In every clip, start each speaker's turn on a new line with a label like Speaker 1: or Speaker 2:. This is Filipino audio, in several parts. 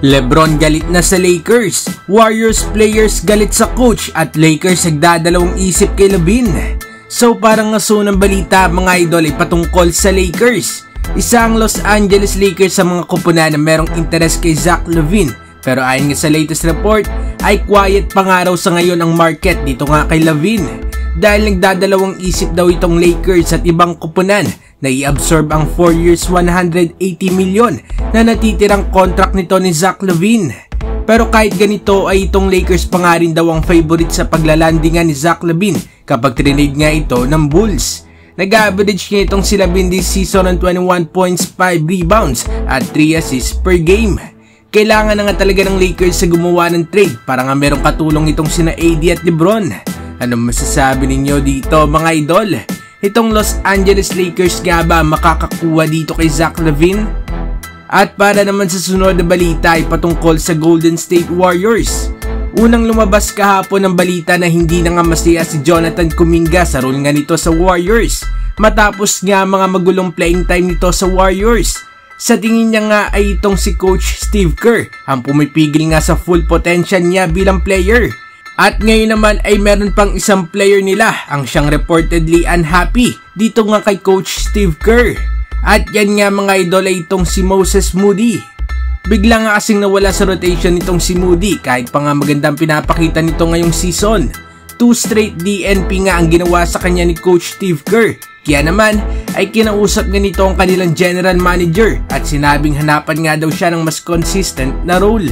Speaker 1: LeBron galit na sa Lakers, Warriors players galit sa coach at Lakers nagdadalawang isip kay LaVine. So parang ngaso ng balita mga idol ay patungkol sa Lakers. Isang Los Angeles Lakers sa mga kupunan na merong interest kay Zach LaVine. Pero ayon nga sa latest report ay quiet pa nga raw sa ngayon ang market dito nga kay LaVine. Dahil nagdadalawang isip daw itong Lakers at ibang kupunan na i-absorb ang 4 years 180 million na natitirang contract nito ni Zach LaVine. Pero kahit ganito ay itong Lakers pa nga rin daw ang favorite sa paglalandingan ni Zach LaVine kapag trinade nga ito ng Bulls. Nag-average niya itong si LaVine this season ng 21 points, 5 rebounds at 3 assists per game. Kailangan na nga talaga ng Lakers sa gumawa ng trade para nga merong katulong itong sina AD at LeBron. Anong masasabi ninyo dito mga idol? Itong Los Angeles Lakers nga ba makakakuha dito kay Zach LaVine? At para naman sa sunod na balita ay patungkol sa Golden State Warriors. Unang lumabas kahapon ng balita na hindi na nga masaya si Jonathan Kuminga sa role nga nito sa Warriors matapos nga mga magulong playing time nito sa Warriors. Sa tingin niya nga ay itong si Coach Steve Kerr ang pumipigil nga sa full potential niya bilang player. At ngayon naman ay meron pang isang player nila ang siyang reportedly unhappy dito nga kay Coach Steve Kerr. At yan nga mga idol ay itong si Moses Moody. Bigla nga kasing nawala sa rotation nitong si Moody kahit pa nga magandang pinapakita nito ngayong season. 2 straight DNP nga ang ginawa sa kanya ni Coach Steve Kerr. Kaya naman ay kinausap nga nito ang kanilang general manager at sinabing hanapan nga daw siya ng mas consistent na role.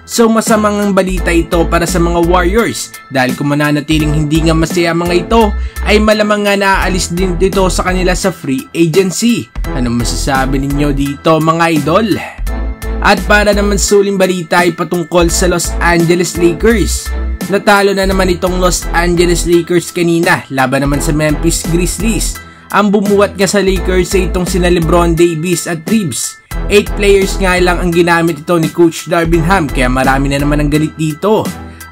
Speaker 1: So masamang ang balita ito para sa mga Warriors dahil kung mananatiling hindi nga masaya mga ito ay malamang nga naaalis din dito sa kanila sa free agency. Anong masasabi ninyo dito mga idol? At para naman sa uling balita ay patungkol sa Los Angeles Lakers. Natalo na naman itong Los Angeles Lakers kanina laban naman sa Memphis Grizzlies. Ang bumuwat nga sa Lakers ay itong sina LeBron Davis at Reeves. 8 players nga lang ang ginamit ito ni Coach Darvin Ham kaya marami na naman ang galit dito.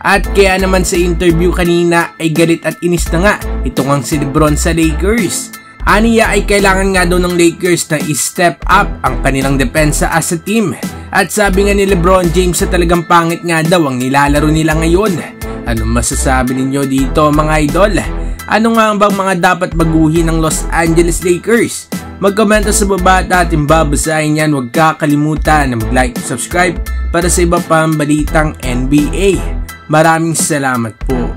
Speaker 1: At kaya naman sa interview kanina ay galit at inis na nga itong ang si LeBron sa Lakers. Aniya ay kailangan nga daw ng Lakers na i-step up ang kanilang depensa as a team. At sabi nga ni LeBron James sa talagang pangit nga daw ang nilalaro nila ngayon. Anong masasabi ninyo dito mga idol? Ano nga bang mga dapat baguhin ng Los Angeles Lakers? Mag-komento sa baba at ating babasahin yan. Huwag kakalimutan na mag-like at subscribe para sa iba pang balitang NBA. Maraming salamat po.